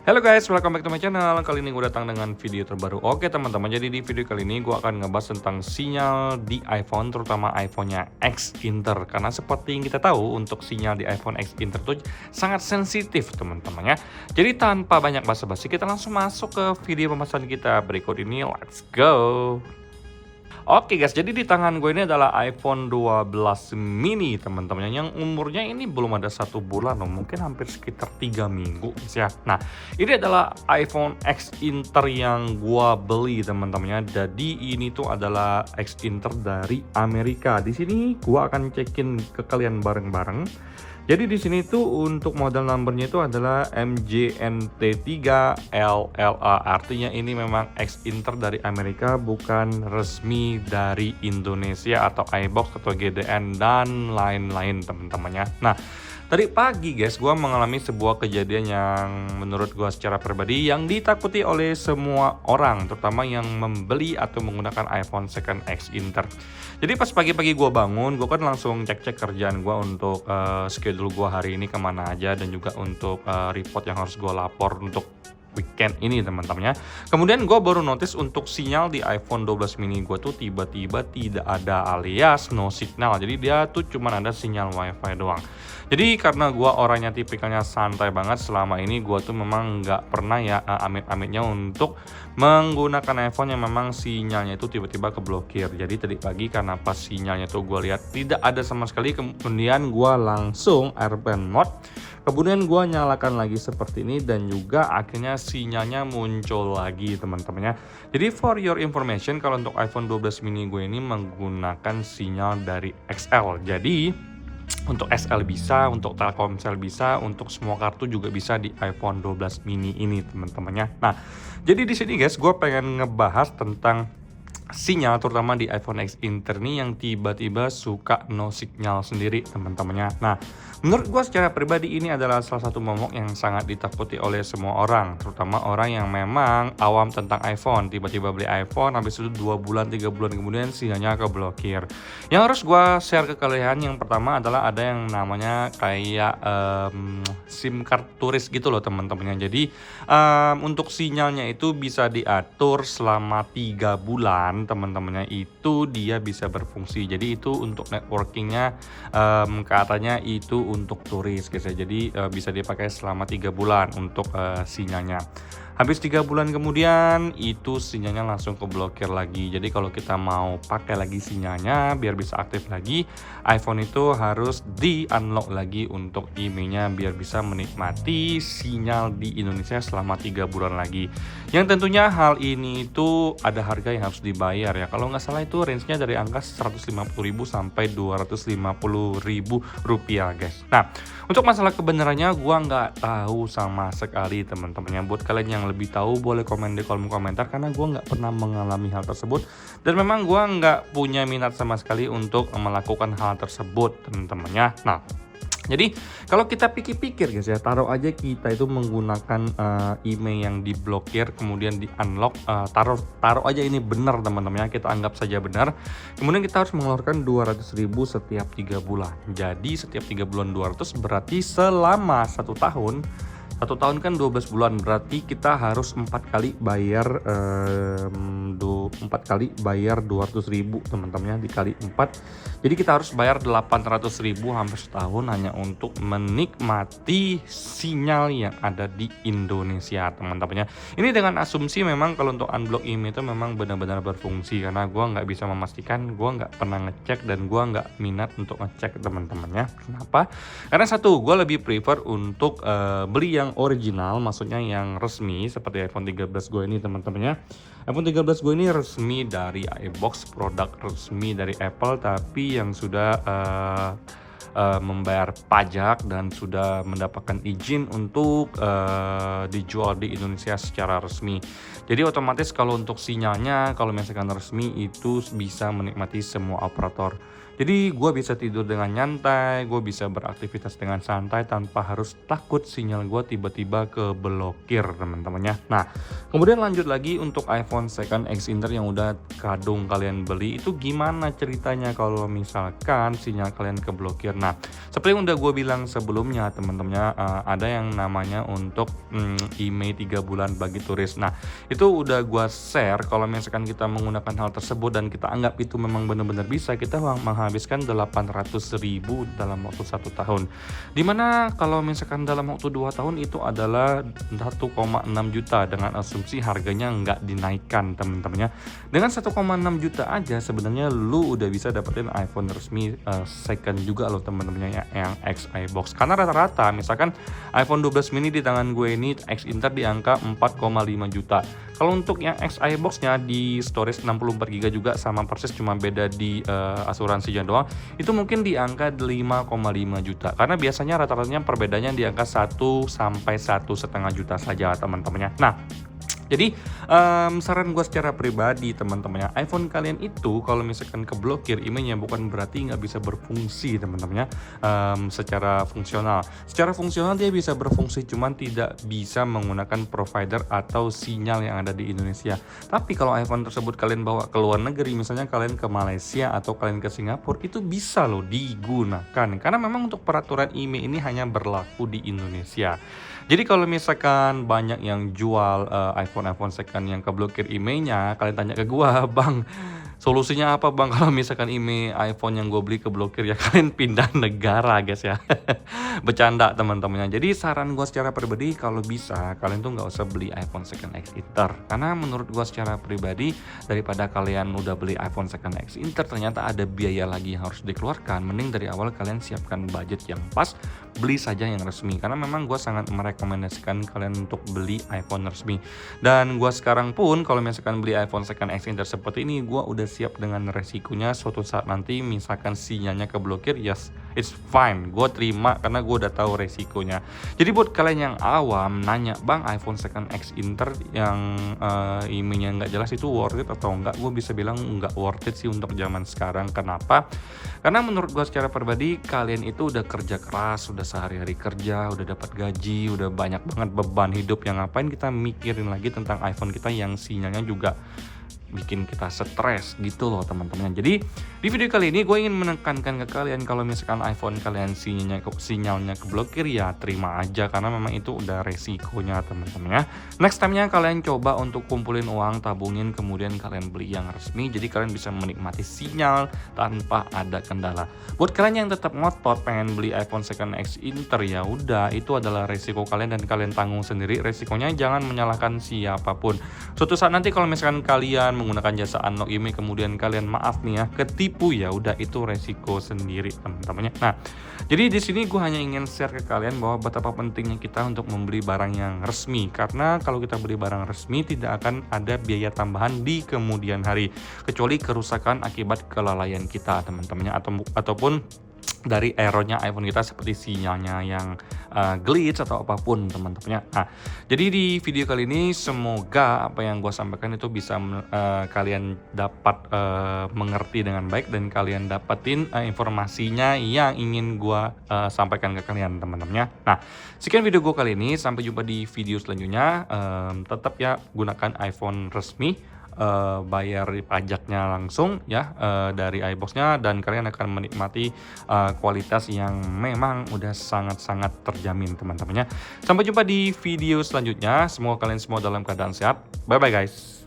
Halo guys, welcome back to my channel. Kali ini gue datang dengan video terbaru. Oke teman-teman, jadi di video kali ini gue akan ngebahas tentang sinyal di iPhone, terutama iPhone-nya X Inter. Karena seperti yang kita tahu, untuk sinyal di iPhone X Inter itu sangat sensitif teman-teman ya. Jadi tanpa banyak basa-basi, kita langsung masuk ke video pembahasan kita berikut ini. Let's go! Oke guys, jadi di tangan gue ini adalah iPhone 12 mini teman-teman, yang umurnya ini belum ada 1 bulan loh, mungkin hampir sekitar 3 minggu ya. Nah, ini adalah iPhone X Inter yang gue beli teman-temannya. Jadi ini tuh adalah X Inter dari Amerika. Di sini gue akan cekin ke kalian bareng-bareng. Jadi di sini tuh untuk model numbernya itu adalah MJNT3LLA. Artinya ini memang X Inter dari Amerika, bukan resmi dari Indonesia atau iBox atau GDN dan lain-lain teman-temannya. Nah, tadi pagi guys, gue mengalami sebuah kejadian yang menurut gue secara pribadi yang ditakuti oleh semua orang, terutama yang membeli atau menggunakan iPhone second X Inter. Jadi pas pagi-pagi gue bangun, gue kan langsung cek-cek kerjaan gue untuk schedule gue hari ini kemana aja, dan juga untuk report yang harus gue lapor untuk weekend ini teman-teman ya. Kemudian gue baru notice untuk sinyal di iPhone 12 mini gue tuh tiba-tiba tidak ada, alias no signal. Jadi dia tuh cuman ada sinyal wifi doang. Jadi karena gue orangnya tipikalnya santai banget, selama ini gue tuh memang nggak pernah ya amit-amitnya untuk menggunakan iPhone yang memang sinyalnya itu tiba-tiba keblokir. Jadi tadi pagi karena pas sinyalnya tuh gue lihat tidak ada sama sekali, kemudian gue langsung airplane mode. Kemudian gue nyalakan lagi seperti ini, dan juga akhirnya sinyalnya muncul lagi teman-teman ya. Jadi for your information, kalau untuk iPhone 12 mini gue ini menggunakan sinyal dari XL. Jadi untuk SL bisa, untuk Telkomsel bisa, untuk semua kartu juga bisa di iPhone 12 mini ini teman-teman ya. Nah, jadi di sini guys, gue pengen ngebahas tentang sinyal terutama di iPhone X Inter nih yang tiba-tiba suka no signal sendiri teman-temannya. Nah, menurut gue secara pribadi ini adalah salah satu momok yang sangat ditakuti oleh semua orang, terutama orang yang memang awam tentang iPhone. Tiba-tiba beli iPhone, habis itu 2 bulan 3 bulan kemudian sinyalnya keblokir. Yang harus gue share ke kalian yang pertama adalah ada yang namanya kayak SIM card turis gitu loh teman-temannya. Jadi untuk sinyalnya itu bisa diatur selama 3 bulan teman-temannya, itu dia bisa berfungsi. Jadi itu untuk networkingnya katanya itu untuk turis guys ya. Jadi bisa dipakai selama 3 bulan untuk sinyalnya. Habis 3 bulan kemudian itu sinyalnya langsung keblokir lagi. Jadi kalau kita mau pakai lagi sinyalnya biar bisa aktif lagi, iPhone itu harus di unlock lagi untuk IMEI-nya biar bisa menikmati sinyal di Indonesia selama 3 bulan lagi. Yang tentunya hal ini itu ada harga yang harus dibayar ya. Kalau nggak salah itu range-nya dari angka 150.000 sampai 250.000 rupiah guys. Nah, untuk masalah kebenarannya gua nggak tahu sama sekali teman-temannya. Buat kalian yang lebih tahu boleh komen di kolom komentar, karena gue nggak pernah mengalami hal tersebut, dan memang gue nggak punya minat sama sekali untuk melakukan hal tersebut teman-temannya. Nah, jadi kalau kita pikir-pikir guys ya, taruh aja kita itu menggunakan IMEI yang diblokir kemudian di unlock, taruh aja ini benar teman-teman ya, kita anggap saja benar. Kemudian kita harus mengeluarkan 200.000 setiap 3 bulan. Jadi setiap 3 bulan 200 berarti selama 1 tahun. 1 tahun kan 12 bulan, berarti kita harus 4 kali bayar 4 kali bayar 200.000 teman-temannya, dikali 4. Jadi kita harus bayar 800.000 hampir setahun hanya untuk menikmati sinyal yang ada di Indonesia teman-temannya. Ini dengan asumsi memang kalau untuk unblock IMEI itu memang benar-benar berfungsi, karena gue nggak bisa memastikan, gue nggak pernah ngecek, dan gue nggak minat untuk ngecek teman-temannya. Kenapa? Karena satu, gue lebih prefer untuk beli yang original, maksudnya yang resmi seperti iPhone 13 gue ini teman-temannya. iPhone 13 gue ini resmi dari iBox, produk resmi dari Apple, tapi yang sudah membayar pajak dan sudah mendapatkan izin untuk dijual di Indonesia secara resmi. Jadi otomatis kalau untuk sinyalnya, kalau misalkan resmi itu bisa menikmati semua operator. Jadi gue bisa tidur dengan nyantai, gue bisa beraktivitas dengan santai tanpa harus takut sinyal gue tiba-tiba keblokir teman-teman ya. Nah, kemudian lanjut lagi untuk iPhone second X Inter yang udah kadung kalian beli, itu gimana ceritanya kalau misalkan sinyal kalian keblokir. Nah, seperti yang udah gue bilang sebelumnya teman-teman ya, ada yang namanya untuk IMEI 3 bulan bagi turis. Nah, itu udah gue share kalau misalkan kita menggunakan hal tersebut dan kita anggap itu memang benar-benar bisa, kita menghabiskan 800.000 dalam waktu 1 tahun. Dimana kalau misalkan dalam waktu 2 tahun itu adalah 1,6 juta dengan asumsi harganya nggak dinaikkan teman-teman ya. Dengan 1,6 juta aja sebenarnya lu udah bisa dapetin iPhone resmi second juga loh teman-teman ya, yang X iBox. Karena rata-rata misalkan iPhone 12 mini di tangan gue ini X Inter di angka 4,5 juta. Kalau untuk yang X iBox-nya di storage 64 GB juga sama persis, cuma beda di asuransinya doang, itu mungkin di angka 5,5 juta. Karena biasanya rata-ratanya perbedaannya di angka 1 sampai 1,5 juta saja teman-temannya. Nah, jadi saran gue secara pribadi teman-teman ya, iPhone kalian itu kalau misalkan keblokir IMEI-nya bukan berarti nggak bisa berfungsi teman-teman ya, secara fungsional. Secara fungsional dia bisa berfungsi, cuman tidak bisa menggunakan provider atau sinyal yang ada di Indonesia. Tapi kalau iPhone tersebut kalian bawa ke luar negeri, misalnya kalian ke Malaysia atau kalian ke Singapura, itu bisa loh digunakan. Karena memang untuk peraturan IMEI ini hanya berlaku di Indonesia. Jadi kalau misalkan banyak yang jual iPhone second yang keblokir IMEI-nya, kalian tanya ke gua, "Bang, solusinya apa Bang kalau misalkan IMEI iPhone yang gue beli keblokir?" Ya kalian pindah negara guys ya. Bercanda teman-temannya. Jadi saran gue secara pribadi kalau bisa kalian tuh nggak usah beli iPhone second X Inter. Karena menurut gue secara pribadi, daripada kalian udah beli iPhone second X Inter ternyata ada biaya lagi yang harus dikeluarkan, mending dari awal kalian siapkan budget yang pas, beli saja yang resmi. Karena memang gue sangat merekomendasikan kalian untuk beli iPhone resmi. Dan gue sekarang pun kalau misalkan beli iPhone second X Inter seperti ini, gue udah siap dengan resikonya suatu saat nanti misalkan sinyalnya keblokir. Yes, it's fine, gue terima karena gue udah tahu resikonya. Jadi buat kalian yang awam nanya, "Bang, iPhone second X Inter yang IMEI-nya nggak jelas itu worth it atau enggak?" Gue bisa bilang nggak worth it sih untuk zaman sekarang. Kenapa? Karena menurut gue secara pribadi, kalian itu udah kerja keras, udah sehari-hari kerja, udah dapat gaji, udah banyak banget beban hidup, yang ngapain kita mikirin lagi tentang iPhone kita yang sinyalnya juga bikin kita stres gitu loh teman-teman. Jadi di video kali ini gue ingin menekankan ke kalian kalau misalkan iPhone kalian sinyalnya keblokir, ya terima aja karena memang itu udah resikonya teman-teman ya. Next time-nya kalian coba untuk kumpulin uang, tabungin, kemudian kalian beli yang resmi, jadi kalian bisa menikmati sinyal tanpa ada kendala. Buat kalian yang tetap ngotot pengen beli iPhone second X Inter, ya udah itu adalah resiko kalian dan kalian tanggung sendiri resikonya. Jangan menyalahkan siapapun. Suatu saat nanti kalau misalkan kalian menggunakan jasa unlock IMEI kemudian kalian maaf nih ya ketipu, ya udah itu resiko sendiri teman-temannya. Nah, jadi di sini gue hanya ingin share ke kalian bahwa betapa pentingnya kita untuk membeli barang yang resmi, karena kalau kita beli barang resmi tidak akan ada biaya tambahan di kemudian hari kecuali kerusakan akibat kelalaian kita teman-temannya, ataupun dari errornya iPhone kita seperti sinyalnya yang glitch atau apapun teman-temannya. Nah, jadi di video kali ini semoga apa yang gue sampaikan itu bisa kalian dapat mengerti dengan baik dan kalian dapetin informasinya yang ingin gue sampaikan ke kalian teman-temannya. Nah, sekian video gue kali ini, sampai jumpa di video selanjutnya. Tetap ya gunakan iPhone resmi, bayar pajaknya langsung ya dari iBox-nya, dan kalian akan menikmati kualitas yang memang udah sangat-sangat terjamin teman-temannya. Sampai jumpa di video selanjutnya. Semoga kalian semua dalam keadaan sehat. Bye bye guys.